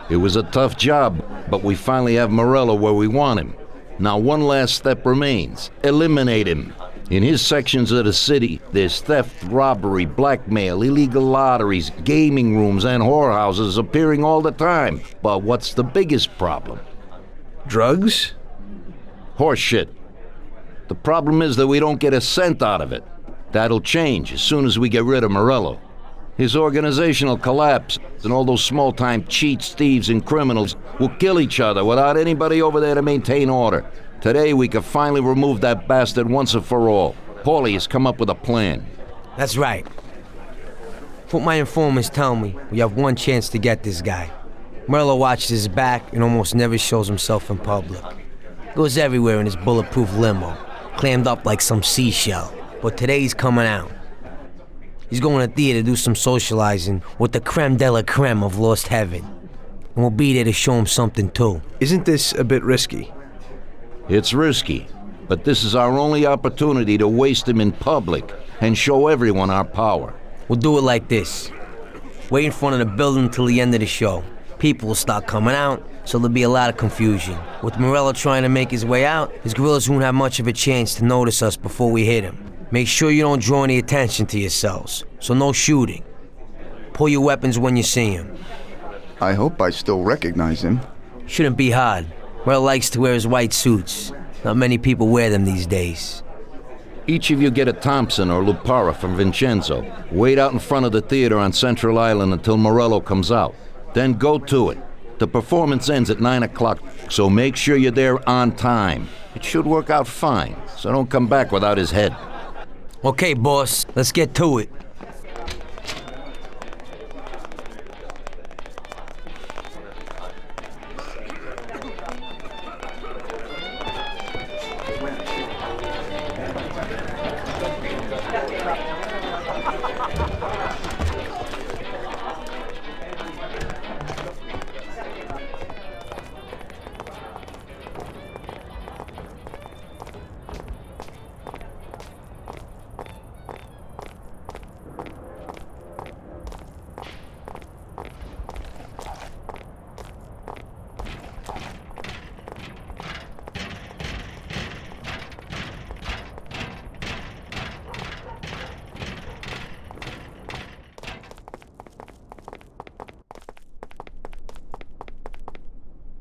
It was a tough job, but we finally have Morello where we want him. Now one last step remains. Eliminate him. In his sections of the city, there's theft, robbery, blackmail, illegal lotteries, gaming rooms, and whorehouses appearing all the time. But what's the biggest problem? Drugs? Horseshit. The problem is that we don't get a cent out of it. That'll change as soon as we get rid of Morello. His organization will collapse, and all those small-time cheats, thieves, and criminals will kill each other without anybody over there to maintain order. Today, we can finally remove that bastard once and for all. Paulie has come up with a plan. That's right. What my informants tell me, we have one chance to get this guy. Morello watches his back and almost never shows himself in public. Goes everywhere in his bulletproof limo, clammed up like some seashell. But today he's coming out. He's going to theater to do some socializing with the crème de la crème of Lost Heaven. And we'll be there to show him something too. Isn't this a bit risky? It's risky, but this is our only opportunity to waste him in public and show everyone our power. We'll do it like this. Wait in front of the building till the end of the show. People will start coming out, so there'll be a lot of confusion. With Morello trying to make his way out, his guerrillas won't have much of a chance to notice us before we hit him. Make sure you don't draw any attention to yourselves, so no shooting. Pull your weapons when you see him. I hope I still recognize him. Shouldn't be hard. Morello likes to wear his white suits. Not many people wear them these days. Each of you get a Thompson or Lupara from Vincenzo. Wait out in front of the theater on Central Island until Morello comes out. Then go to it. The performance ends at 9 o'clock, so make sure you're there on time. It should work out fine, so don't come back without his head. Okay, boss, let's get to it.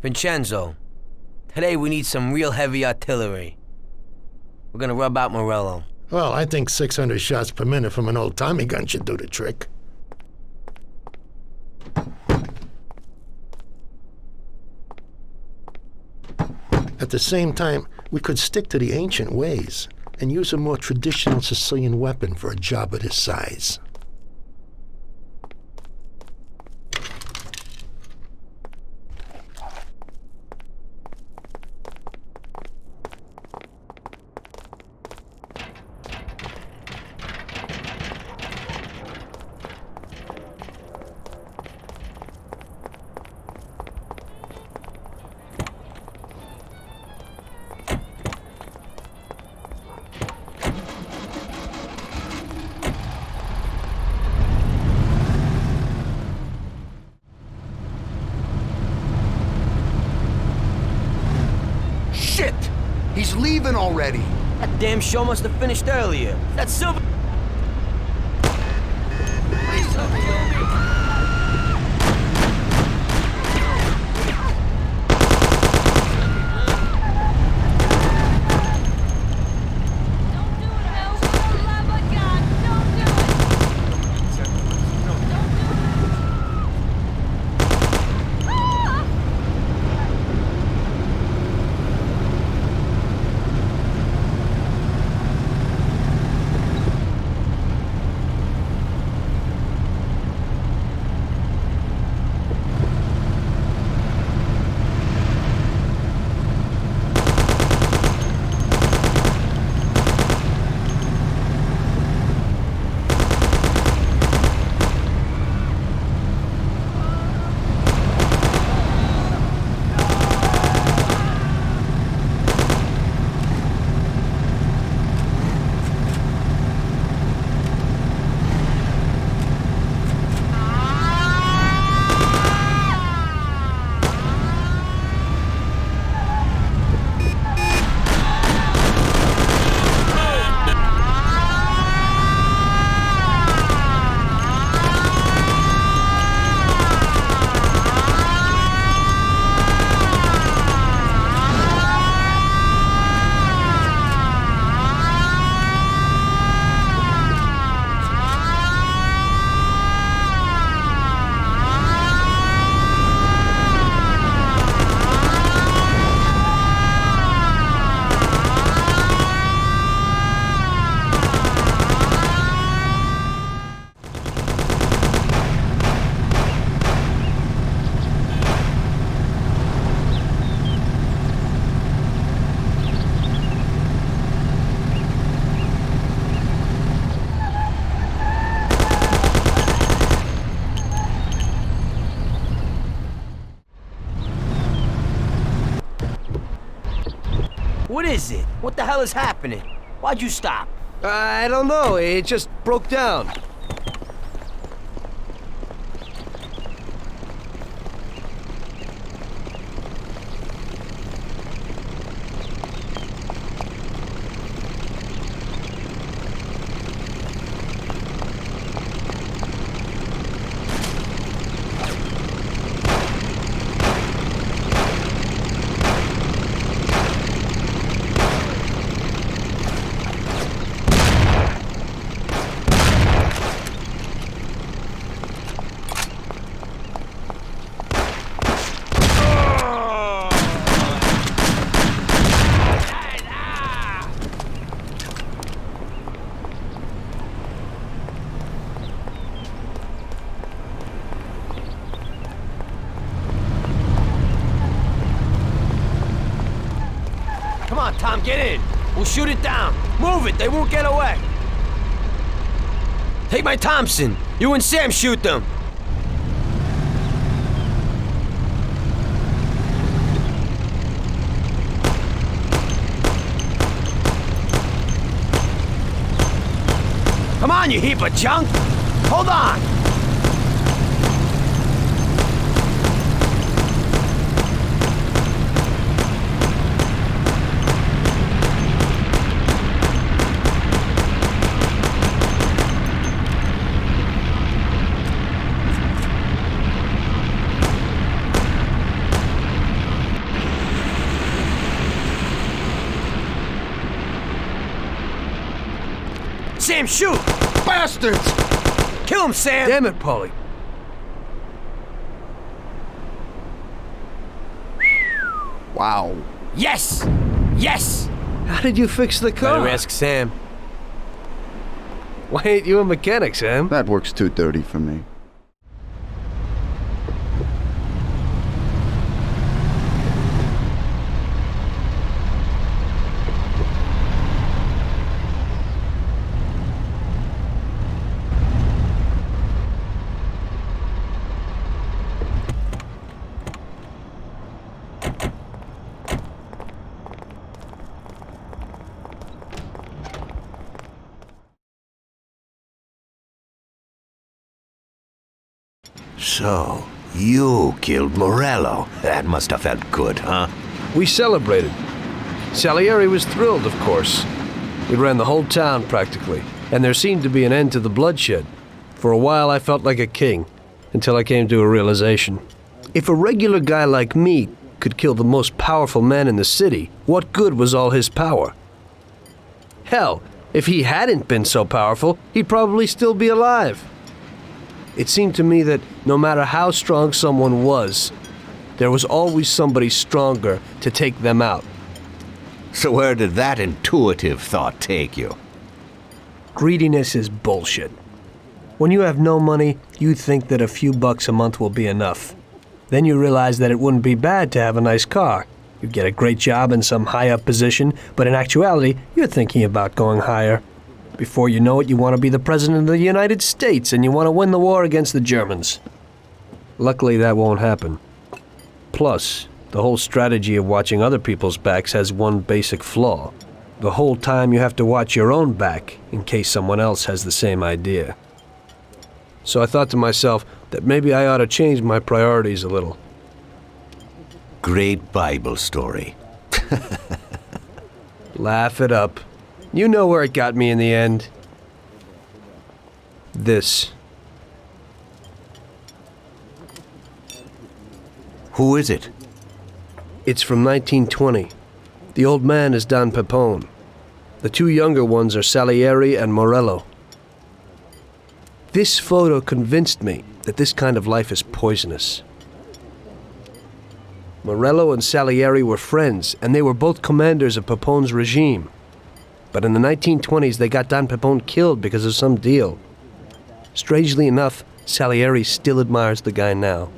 Vincenzo, today we need some real heavy artillery. We're gonna rub out Morello. Well, I think 600 shots per minute from an old Tommy gun should do the trick. At the same time, we could stick to the ancient ways and use a more traditional Sicilian weapon for a job of this size. Shit! He's leaving already! That damn show must have finished earlier. That silver... is it? What the hell is happening? Why'd you stop? I don't know, it just broke down. Come on, Tom, get in. We'll shoot it down. Move it, they won't get away. Take my Thompson. You and Sam shoot them. Come on, you heap of junk. Hold on. Sam, shoot! Bastards! Kill him, Sam! Damn it, Paulie. Wow. Yes! Yes! How did you fix the car? Better ask Sam. Why ain't you a mechanic, Sam? That works too dirty for me. So, you killed Morello. That must have felt good, huh? We celebrated. Salieri was thrilled, of course. We ran the whole town, practically, and there seemed to be an end to the bloodshed. For a while, I felt like a king, until I came to a realization. If a regular guy like me could kill the most powerful man in the city, what good was all his power? Hell, if he hadn't been so powerful, he'd probably still be alive. It seemed to me that no matter how strong someone was, there was always somebody stronger to take them out. So where did that intuitive thought take you? Greediness is bullshit. When you have no money, you think that a few bucks a month will be enough. Then you realize that it wouldn't be bad to have a nice car. You'd get a great job in some high-up position, but in actuality, you're thinking about going higher. Before you know it, you want to be the President of the United States, and you want to win the war against the Germans. Luckily, that won't happen. Plus, the whole strategy of watching other people's backs has one basic flaw. The whole time you have to watch your own back, in case someone else has the same idea. So I thought to myself that maybe I ought to change my priorities a little. Great Bible story. Laugh it up. You know where it got me in the end. This. Who is it? It's from 1920. The old man is Don Pepone. The two younger ones are Salieri and Morello. This photo convinced me that this kind of life is poisonous. Morello and Salieri were friends, and they were both commanders of Pepone's regime. But in the 1920s, they got Don Pepone killed because of some deal. Strangely enough, Salieri still admires the guy now.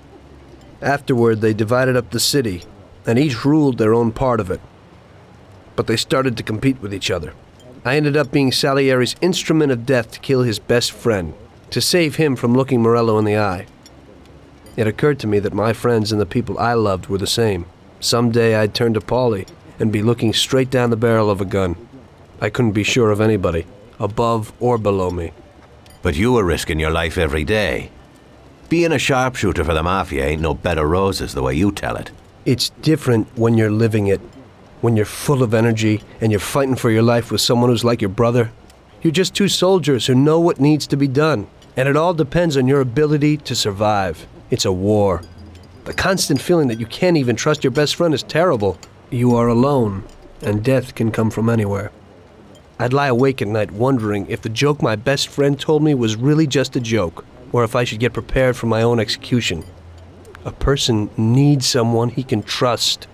Afterward, they divided up the city, and each ruled their own part of it. But they started to compete with each other. I ended up being Salieri's instrument of death to kill his best friend, to save him from looking Morello in the eye. It occurred to me that my friends and the people I loved were the same. Someday I'd turn to Paulie, and be looking straight down the barrel of a gun. I couldn't be sure of anybody, above or below me. But you were risking your life every day. Being a sharpshooter for the Mafia ain't no bed of roses the way you tell it. It's different when you're living it. When you're full of energy and you're fighting for your life with someone who's like your brother. You're just two soldiers who know what needs to be done, and it all depends on your ability to survive. It's a war. The constant feeling that you can't even trust your best friend is terrible. You are alone, and death can come from anywhere. I'd lie awake at night wondering if the joke my best friend told me was really just a joke, or if I should get prepared for my own execution. A person needs someone he can trust.